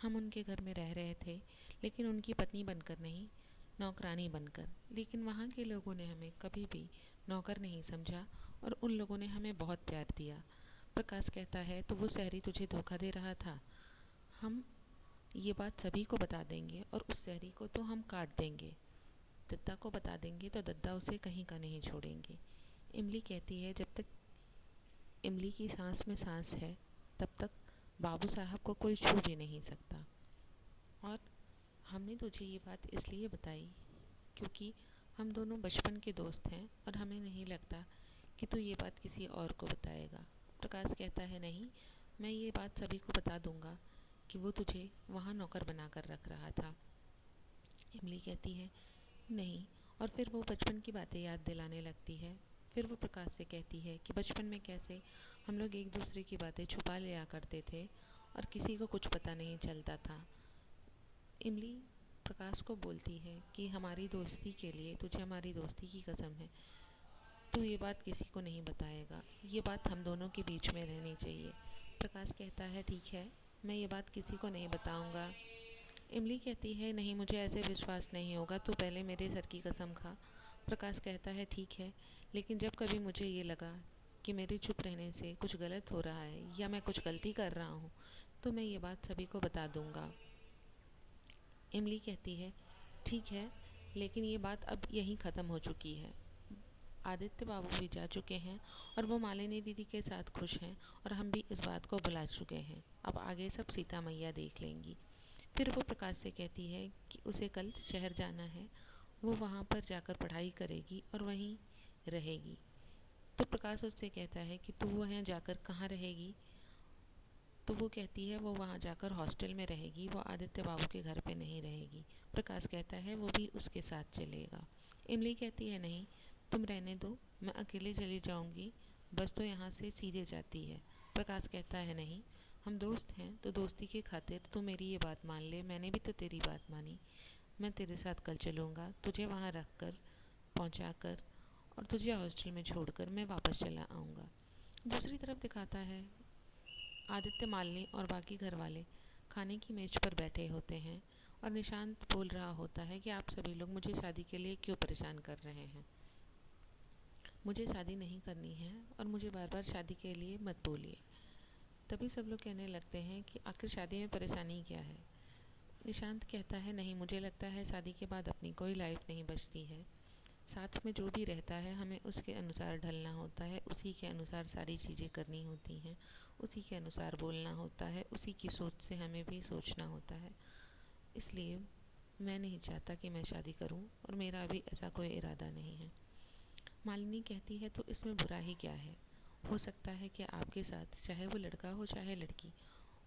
हम उनके घर में रह रहे थे, लेकिन उनकी पत्नी बनकर नहीं, नौकरानी बनकर। लेकिन वहाँ के लोगों ने हमें कभी भी नौकर नहीं समझा और उन लोगों ने हमें बहुत प्यार दिया। प्रकाश कहता है, तो वो शहरी तुझे धोखा दे रहा था। हम ये बात सभी को बता देंगे और उस शहरी को तो हम काट देंगे। दद्दा को बता देंगे तो दद्दा उसे कहीं का नहीं छोड़ेंगे। इमली कहती है, जब तक इमली की सांस में सांस है तब तक बाबू साहब को कोई छू भी नहीं सकता। और हमने तुझे ये बात इसलिए बताई क्योंकि हम दोनों बचपन के दोस्त हैं और हमें नहीं लगता कि तू ये बात किसी और को बताएगा। प्रकाश कहता है, नहीं, मैं ये बात सभी को बता दूंगा कि वो तुझे वहाँ नौकर बना कर रख रहा था। इमली कहती है, नहीं, और फिर वो बचपन की बातें याद दिलाने लगती है। फिर वो प्रकाश से कहती है कि बचपन में कैसे हम लोग एक दूसरे की बातें छुपा लिया करते थे और किसी को कुछ पता नहीं चलता था। इमली प्रकाश को बोलती है कि हमारी दोस्ती के लिए तुझे हमारी दोस्ती की कसम है, तू ये बात किसी को नहीं बताएगा, ये बात हम दोनों के बीच में रहनी चाहिए। प्रकाश कहता है, ठीक है, मैं ये बात किसी को नहीं बताऊंगा। इमली कहती है, नहीं, मुझे ऐसे विश्वास नहीं होगा, तू पहले मेरे सर की कसम खा। प्रकाश कहता है, ठीक है, लेकिन जब कभी मुझे ये लगा कि मेरे चुप रहने से कुछ गलत हो रहा है या मैं कुछ गलती कर रहा हूँ तो मैं ये बात सभी को बता दूंगा। इमली कहती है, ठीक है, लेकिन ये बात अब यहीं ख़त्म हो चुकी है। आदित्य बाबू भी जा चुके हैं और वो मालिनी दीदी के साथ खुश हैं और हम भी इस बात को भुला चुके हैं। अब आगे सब सीता मैया देख लेंगी। फिर वो प्रकाश से कहती है कि उसे कल शहर जाना है, वो वहाँ पर जाकर पढ़ाई करेगी और वहीं रहेगी। तो प्रकाश उससे कहता है कि तू वहाँ जाकर कहाँ रहेगी। तो वो कहती है वो वहाँ जाकर हॉस्टल में रहेगी, वो आदित्य बाबू के घर पे नहीं रहेगी। प्रकाश कहता है वो भी उसके साथ चलेगा। इमली कहती है, नहीं, तुम रहने दो, मैं अकेले चली जाऊंगी, बस तो यहाँ से सीधे जाती है। प्रकाश कहता है, नहीं, हम दोस्त हैं तो दोस्ती की खातिर तू मेरी ये बात मान ले, मैंने भी तो तेरी बात मानी। मैं तेरे साथ कल चलूँगा, तुझे वहाँ रख कर पहुँचा कर और तुझे हॉस्टल में छोड़कर मैं वापस चला आऊँगा। दूसरी तरफ दिखाता है, आदित्य, मालिनी और बाकी घर वाले खाने की मेज पर बैठे होते हैं और निशांत बोल रहा होता है कि आप सभी लोग मुझे शादी के लिए क्यों परेशान कर रहे हैं। मुझे शादी नहीं करनी है और मुझे बार बार शादी के लिए मत बोलिए। तभी सब लोग कहने लगते हैं कि आखिर शादी में परेशानी क्या है। निशांत कहता है, नहीं, मुझे लगता है शादी के बाद अपनी कोई लाइफ नहीं बचती है। साथ में जो भी रहता है हमें उसके अनुसार ढलना होता है, उसी के अनुसार सारी चीज़ें करनी होती हैं, उसी के अनुसार बोलना होता है, उसी की सोच से हमें भी सोचना होता है। इसलिए मैं नहीं चाहता कि मैं शादी करूं और मेरा अभी ऐसा कोई इरादा नहीं है। मालिनी कहती है, तो इसमें बुरा ही क्या है। हो सकता है कि आपके साथ चाहे वो लड़का हो चाहे लड़की,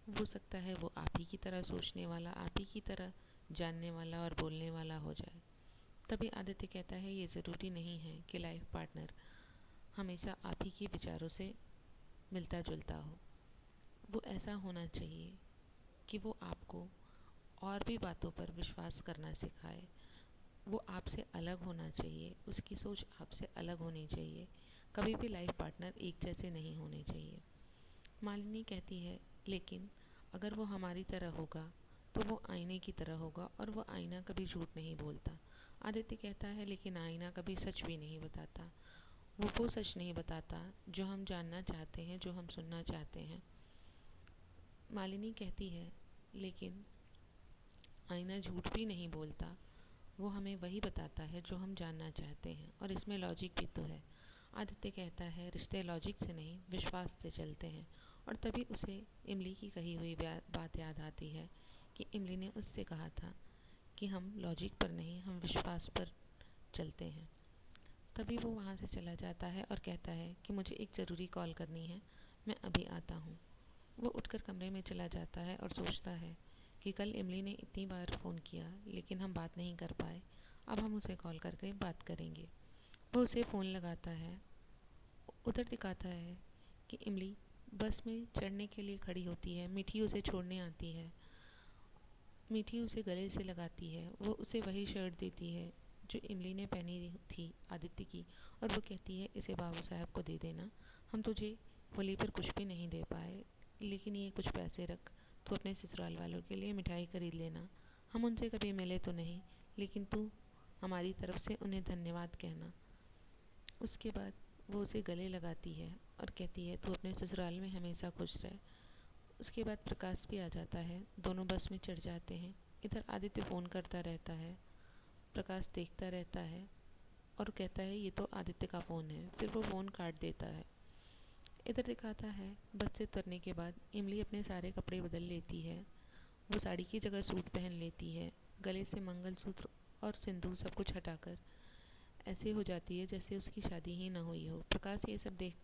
हो सकता है वो आप ही की तरह सोचने वाला, आप ही की तरह जानने वाला और बोलने वाला हो जाए। तभी आदित्य कहता है, ये ज़रूरी नहीं है कि लाइफ पार्टनर हमेशा आप ही के विचारों से मिलता जुलता हो। वो ऐसा होना चाहिए कि वो आपको और भी बातों पर विश्वास करना सिखाए। वो आपसे अलग होना चाहिए, उसकी सोच आपसे अलग होनी चाहिए। कभी भी लाइफ पार्टनर एक जैसे नहीं होने चाहिए। मालिनी कहती है, लेकिन अगर वो हमारी तरह होगा तो वो आईने की तरह होगा और वो आईना कभी झूठ नहीं बोलता। आदित्य कहता है, लेकिन आईना कभी सच भी नहीं बताता। वो सच नहीं बताता जो हम जानना चाहते हैं, जो हम सुनना चाहते हैं। मालिनी कहती है, लेकिन आईना झूठ भी नहीं बोलता, वो हमें वही बताता है जो हम जानना चाहते हैं और इसमें लॉजिक भी तो है। आदित्य कहता है, रिश्ते लॉजिक से नहीं विश्वास से चलते हैं। और तभी उसे इमली की कही हुई बात याद आती है कि इमली ने उससे कहा था कि हम लॉजिक पर नहीं, हम विश्वास पर चलते हैं। तभी वो वहाँ से चला जाता है और कहता है कि मुझे एक ज़रूरी कॉल करनी है, मैं अभी आता हूँ। वो उठकर कमरे में चला जाता है और सोचता है कि कल इमली ने इतनी बार फ़ोन किया लेकिन हम बात नहीं कर पाए, अब हम उसे कॉल करके बात करेंगे। वो उसे फ़ोन लगाता है। उधर दिखाता है कि इमली बस में चढ़ने के लिए खड़ी होती है। मीठी उसे छोड़ने आती है। मीठी उसे गले से लगाती है। वो उसे वही शर्ट देती है जो इमली ने पहनी थी आदित्य की, और वो कहती है, इसे बाबू साहब को दे देना, हम तुझे होली पर कुछ भी नहीं दे पाए, लेकिन ये कुछ पैसे रख, तू अपने ससुराल वालों के लिए मिठाई खरीद लेना। हम उनसे कभी मिले तो नहीं, लेकिन तू हमारी तरफ से उन्हें धन्यवाद कहना। उसके बाद वो उसे गले लगाती है और कहती है, तू अपने ससुराल में हमेशा खुश रहे। उसके बाद प्रकाश भी आ जाता है, दोनों बस में चढ़ जाते हैं। इधर आदित्य फ़ोन करता रहता है, प्रकाश देखता रहता है और कहता है ये तो आदित्य का फ़ोन है, फिर वो फ़ोन काट देता है। इधर दिखाता है बस से उतरने के बाद इमली अपने सारे कपड़े बदल लेती है। वो साड़ी की जगह सूट पहन लेती है, गले से मंगलसूत्र और सिंदूर सब कुछ हटाकर ऐसे हो जाती है जैसे उसकी शादी ही ना हुई हो। प्रकाश ये सब देख